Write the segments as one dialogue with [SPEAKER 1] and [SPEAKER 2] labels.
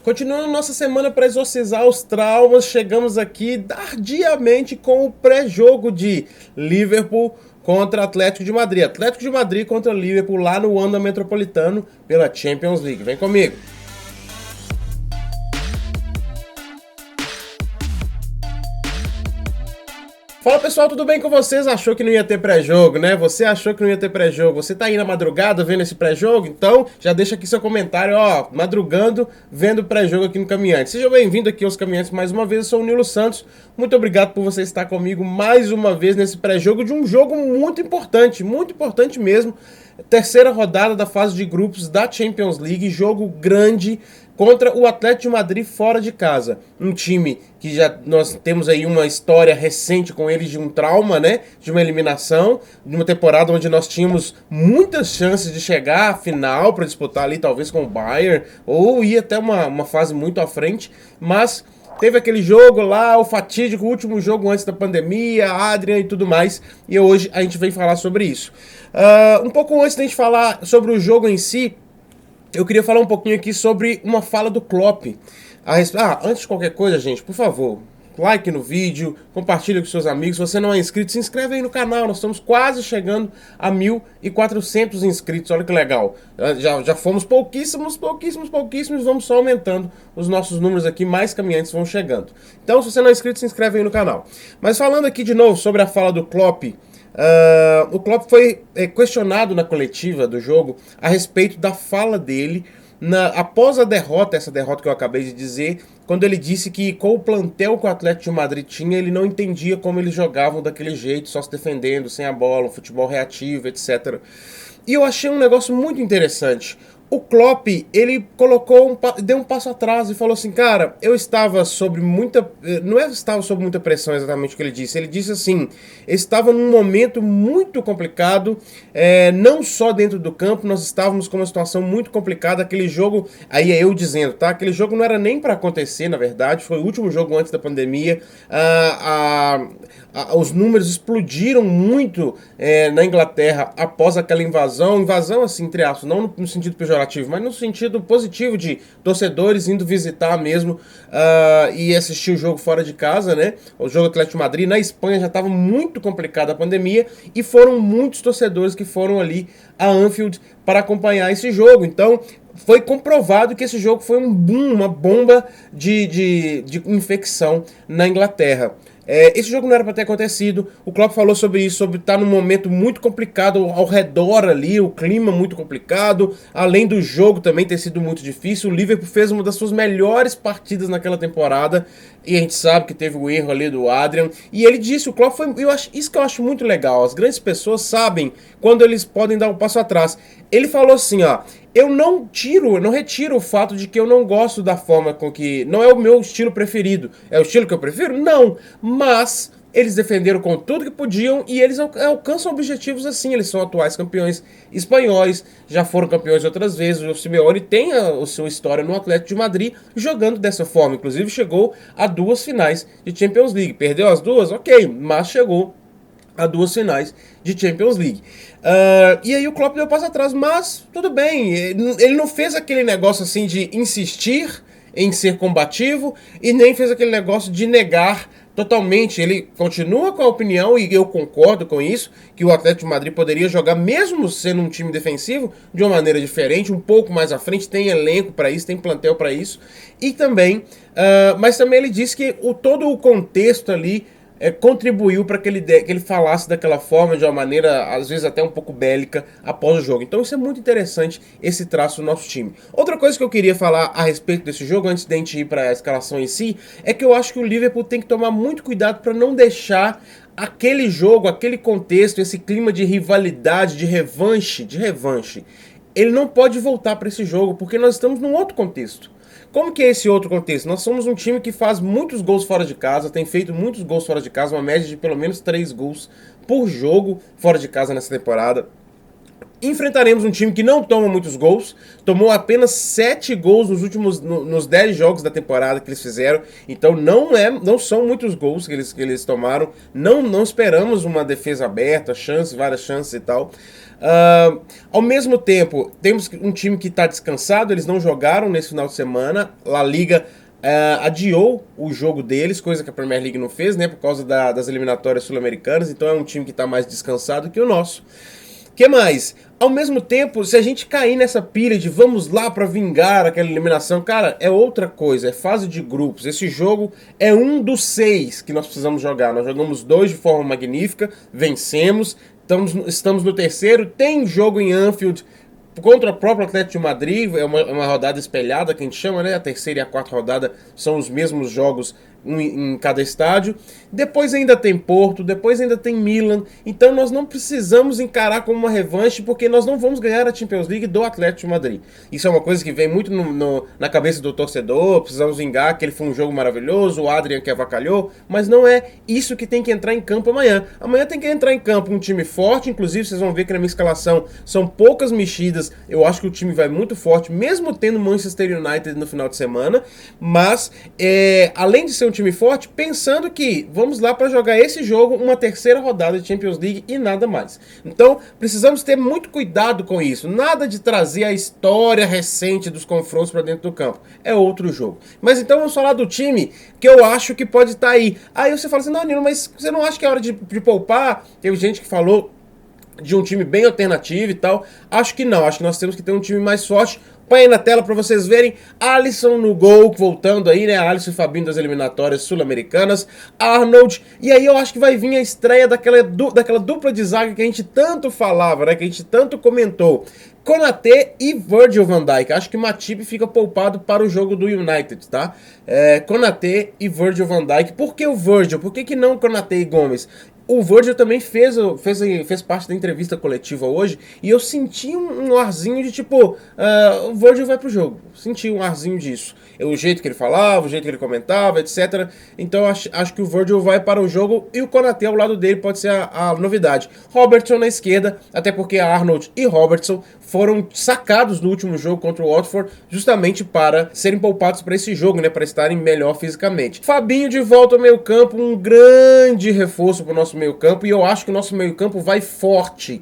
[SPEAKER 1] Continuando nossa semana para exorcizar os traumas, chegamos aqui tardiamente com o pré-jogo de Liverpool contra Atlético de Madrid. Atlético de Madrid contra Liverpool lá no Wanda Metropolitano pela Champions League. Vem comigo. Fala pessoal, tudo bem com vocês? Achou que não ia ter pré-jogo, né? Você achou que não ia ter pré-jogo? Você tá aí na madrugada vendo esse pré-jogo? Então já deixa aqui seu comentário, ó, madrugando, vendo o pré-jogo aqui no Caminhante. Seja bem-vindo aqui aos Caminhantes mais uma vez, eu sou o Nilo Santos. Muito obrigado por você estar comigo mais uma vez nesse pré-jogo de um jogo muito importante mesmo. Terceira rodada da fase de grupos da Champions League, jogo grande contra o Atlético de Madrid fora de casa. Um time que já nós temos aí uma história recente com eles de um trauma, né? De uma eliminação, de uma temporada onde nós tínhamos muitas chances de chegar à final para disputar ali talvez com o Bayern, ou ir até uma fase muito à frente, mas teve aquele jogo lá, o fatídico último jogo antes da pandemia, Adrian e tudo mais, e hoje a gente vem falar sobre isso. Um pouco antes da gente falar sobre o jogo em si, eu queria falar um pouquinho aqui sobre uma fala do Klopp. Antes de qualquer coisa, gente, por favor, like no vídeo, compartilha com seus amigos. Se você não é inscrito, se inscreve aí no canal. Nós estamos quase chegando a 1.400 inscritos, olha que legal. Já fomos pouquíssimos, vamos só aumentando os nossos números aqui, mais caminhantes vão chegando. Então, se você não é inscrito, se inscreve aí no canal. Mas falando aqui de novo sobre a fala do Klopp, o Klopp foi questionado na coletiva do jogo a respeito da fala dele após a derrota, essa derrota que eu acabei de dizer, quando ele disse que com o plantel que o Atlético de Madrid tinha, ele não entendia como eles jogavam daquele jeito, só se defendendo, sem a bola, um futebol reativo, etc. E eu achei um negócio muito interessante. O Klopp, ele deu um passo atrás e falou assim, cara, eu estava sob muita... Não estava sob muita pressão exatamente o que ele disse. Ele disse assim, estava num momento muito complicado, não só dentro do campo, nós estávamos com uma situação muito complicada. Aquele jogo, aí é eu dizendo, tá? Aquele jogo não era nem para acontecer, na verdade, foi o último jogo antes da pandemia. Os números explodiram muito na Inglaterra após aquela invasão assim, entre aspas, não no sentido pejorativo, mas no sentido positivo de torcedores indo visitar mesmo e assistir o jogo fora de casa, né? O jogo Atlético de Madrid. Na Espanha já estava muito complicada a pandemia e foram muitos torcedores que foram ali a Anfield para acompanhar esse jogo. Então, foi comprovado que esse jogo foi um boom, uma bomba de infecção na Inglaterra. Esse jogo não era para ter acontecido. O Klopp falou sobre isso, sobre estar num momento muito complicado ao redor ali, o clima muito complicado, além do jogo também ter sido muito difícil. O Liverpool fez uma das suas melhores partidas naquela temporada e a gente sabe que teve o erro ali do Adrian. E ele disse, o Klopp foi, isso que eu acho muito legal, as grandes pessoas sabem quando eles podem dar um passo atrás. Ele falou assim, ó, eu não retiro o fato de que eu não gosto da forma com que... Não é o meu estilo preferido. É o estilo que eu prefiro? Não. Mas eles defenderam com tudo que podiam e eles alcançam objetivos assim. Eles são atuais campeões espanhóis, já foram campeões outras vezes. O Simeone tem a sua história no Atlético de Madrid jogando dessa forma. Inclusive chegou a 2 finais de Champions League. Perdeu as 2? Ok, mas chegou a 2 finais de Champions League. E aí o Klopp deu um passo atrás, mas tudo bem, ele não fez aquele negócio assim de insistir em ser combativo e nem fez aquele negócio de negar totalmente. Ele continua com a opinião, e eu concordo com isso, que o Atlético de Madrid poderia jogar, mesmo sendo um time defensivo, de uma maneira diferente, um pouco mais à frente, tem elenco para isso, tem plantel para isso, e também, mas também ele disse que todo o contexto ali contribuiu para que ele falasse daquela forma, de uma maneira, às vezes até um pouco bélica, após o jogo. Então isso é muito interessante, esse traço do nosso time. Outra coisa que eu queria falar a respeito desse jogo, antes de a gente ir para a escalação em si, é que eu acho que o Liverpool tem que tomar muito cuidado para não deixar aquele jogo, aquele contexto, esse clima de rivalidade, de revanche, ele não pode voltar para esse jogo, porque nós estamos num outro contexto. Como que é esse outro contexto? Nós somos um time que faz muitos gols fora de casa, tem feito muitos gols fora de casa, uma média de pelo menos 3 gols por jogo fora de casa nessa temporada. Enfrentaremos um time que não toma muitos gols, tomou apenas 7 gols nos 10 jogos da temporada que eles fizeram, então não são muitos gols que eles tomaram, não esperamos uma defesa aberta, várias chances e tal. Ao mesmo tempo, temos um time que está descansado, eles não jogaram nesse final de semana, La Liga adiou o jogo deles, coisa que a Premier League não fez, né, por causa das eliminatórias sul-americanas, então é um time que está mais descansado que o nosso. Que mais? Ao mesmo tempo, se a gente cair nessa pilha de vamos lá pra vingar aquela eliminação, cara, é outra coisa, é fase de grupos. Esse jogo é um dos 6 que nós precisamos jogar. Nós jogamos 2 de forma magnífica, vencemos, estamos no terceiro, tem jogo em Anfield contra o próprio Atlético de Madrid, é uma rodada espelhada que a gente chama, né? A terceira e a quarta rodada são os mesmos jogos em cada estádio. Depois ainda tem Porto, depois ainda tem Milan. Então nós não precisamos encarar como uma revanche, porque nós não vamos ganhar a Champions League do Atlético de Madrid. Isso é uma coisa que vem muito na cabeça do torcedor. Precisamos vingar que ele foi um jogo maravilhoso, o Adrian que avacalhou, mas não é isso que tem que entrar em campo amanhã. Amanhã tem que entrar em campo um time forte, inclusive vocês vão ver que na minha escalação são poucas mexidas. Eu acho que o time vai muito forte, mesmo tendo Manchester United no final de semana, mas além de ser um time forte, pensando que vamos lá para jogar esse jogo, uma terceira rodada de Champions League e nada mais. Então, precisamos ter muito cuidado com isso. Nada de trazer a história recente dos confrontos para dentro do campo. É outro jogo. Mas então vamos falar do time que eu acho que pode estar aí. Aí você fala assim, não, Nino, mas você não acha que é hora de poupar? Teve gente que falou de um time bem alternativo e tal. Acho que não, acho que nós temos que ter um time mais forte. Põe aí na tela para vocês verem. Alisson no gol, voltando aí, né? Alisson e Fabinho das eliminatórias sul-americanas. Arnold. E aí eu acho que vai vir a estreia daquela dupla de zaga que a gente tanto falava, né? Que a gente tanto comentou. Konaté e Virgil van Dijk. Acho que Matip fica poupado para o jogo do United, tá? Konaté e Virgil van Dijk. Por que o Virgil? Por que não Konaté e Gomes? O Virgil também fez parte da entrevista coletiva hoje e eu senti um arzinho de tipo, o Virgil vai pro jogo. Senti um arzinho disso. O jeito que ele falava, o jeito que ele comentava, etc. Então acho que o Virgil vai para o jogo e o Konaté ao lado dele pode ser a novidade. Robertson na esquerda, até porque Arnold e Robertson foram sacados no último jogo contra o Watford justamente para serem poupados para esse jogo, né, para estarem melhor fisicamente. Fabinho de volta ao meio campo, um grande reforço para o nosso meio campo, e eu acho que o nosso meio campo vai forte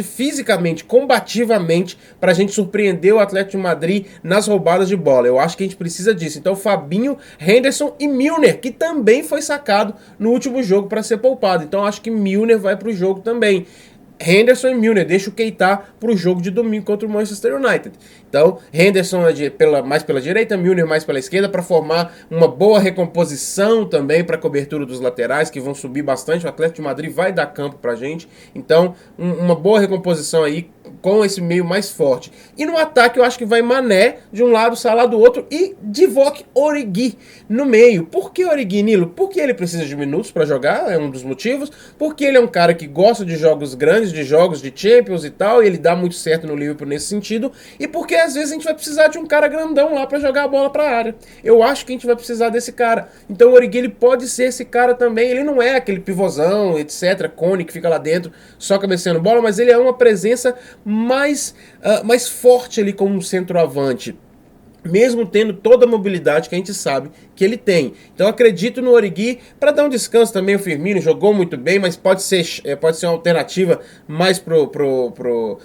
[SPEAKER 1] fisicamente, combativamente, para a gente surpreender o Atlético de Madrid nas roubadas de bola. Eu acho que a gente precisa disso. Então Fabinho, Henderson e Milner, que também foi sacado no último jogo para ser poupado. Então acho que Milner vai para o jogo também. Henderson e Milner, deixa o Keita para o jogo de domingo contra o Manchester United. Então, Henderson mais pela direita, Milner mais pela esquerda, para formar uma boa recomposição também para a cobertura dos laterais, que vão subir bastante. O Atlético de Madrid vai dar campo para a gente. Então, uma boa recomposição aí com esse meio mais forte. E no ataque eu acho que vai Mané de um lado, Salah do outro e Divock Origi no meio. Por que Origi, Nilo? Porque ele precisa de minutos para jogar, é um dos motivos. Porque ele é um cara que gosta de jogos grandes, de jogos de Champions e tal, e ele dá muito certo no Liverpool nesse sentido. E porque às vezes a gente vai precisar de um cara grandão lá para jogar a bola para a área. Eu acho que a gente vai precisar desse cara. Então o Origi ele pode ser esse cara também. Ele não é aquele pivôzão, etc, cone que fica lá dentro só cabeceando bola, mas ele é uma presença mais forte ali como um centroavante, mesmo tendo toda a mobilidade que a gente sabe que ele tem. Então acredito no Origi para dar um descanso também. O Firmino jogou muito bem, mas pode ser uma alternativa mais pro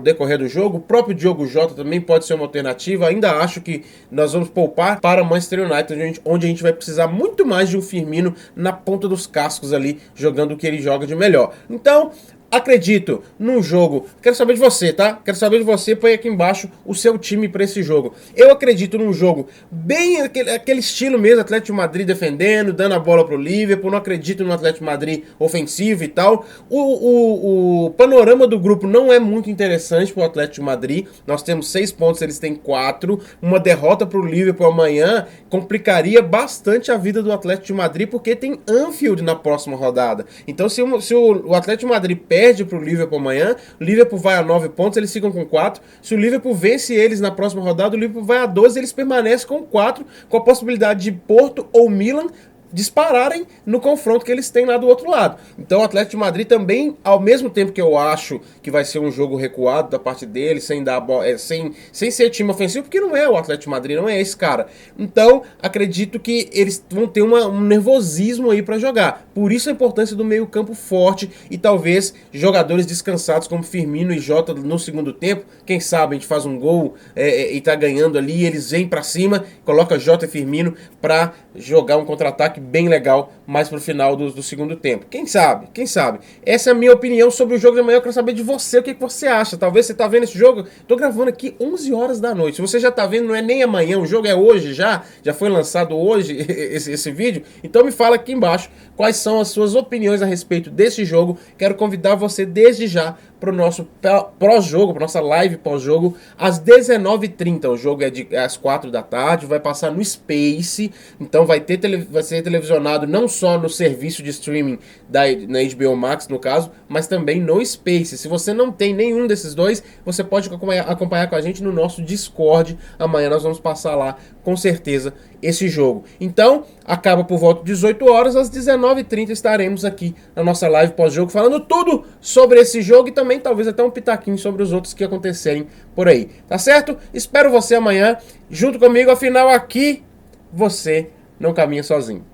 [SPEAKER 1] decorrer do jogo. O próprio Diogo Jota também pode ser uma alternativa. Ainda acho que nós vamos poupar para Manchester United, onde a gente vai precisar muito mais de um Firmino na ponta dos cascos ali, jogando o que ele joga de melhor. Então acredito num jogo. Quero saber de você, tá? Quero saber de você. Põe aqui embaixo o seu time para esse jogo. Eu acredito num jogo bem aquele estilo mesmo, Atlético de Madrid defendendo, dando a bola pro Liverpool. Não acredito no Atlético de Madrid ofensivo e tal. O panorama do grupo não é muito interessante pro Atlético de Madrid. Nós temos 6 pontos, eles têm 4. Uma derrota pro Liverpool amanhã complicaria bastante a vida do Atlético de Madrid, porque tem Anfield na próxima rodada. Então se o Atlético de Madrid perde para o Liverpool amanhã, o Liverpool vai a 9 pontos, eles ficam com 4. Se o Liverpool vence eles na próxima rodada, o Liverpool vai a 12, eles permanecem com 4, com a possibilidade de Porto ou Milan dispararem no confronto que eles têm lá do outro lado. Então o Atlético de Madrid também, ao mesmo tempo que eu acho que vai ser um jogo recuado da parte dele, sem dar sem ser time ofensivo, porque não é o Atlético de Madrid, não é esse cara. Então acredito que eles vão ter um nervosismo aí para jogar. Por isso a importância do meio-campo forte e talvez jogadores descansados como Firmino e Jota no segundo tempo. Quem sabe a gente faz um gol e tá ganhando ali, eles vêm para cima, coloca Jota e Firmino para jogar um contra-ataque bem legal mais pro final do segundo tempo. Quem sabe? Quem sabe? Essa é a minha opinião sobre o jogo de amanhã. Eu quero saber de você, o que você acha. Talvez você tá vendo esse jogo, tô gravando aqui 11 horas da noite. Se você já tá vendo, não é nem amanhã, o jogo é hoje já foi lançado hoje esse vídeo. Então me fala aqui embaixo quais são as suas opiniões a respeito desse jogo. Quero convidar você desde já para o nosso pós-jogo, para nossa live pós-jogo, às 19h30. O jogo é às 4 da tarde, vai passar no Space, então vai ser televisionado não só no serviço de streaming na HBO Max, no caso, mas também no Space. Se você não tem nenhum desses dois, você pode acompanhar com a gente no nosso Discord. Amanhã nós vamos passar lá, com certeza, esse jogo. Então, acaba por volta de 18 horas, às 19h30 estaremos aqui na nossa live pós-jogo, falando tudo sobre esse jogo e também talvez até um pitaquinho sobre os outros que acontecerem por aí. Tá certo? Espero você amanhã junto comigo, afinal aqui você não caminha sozinho.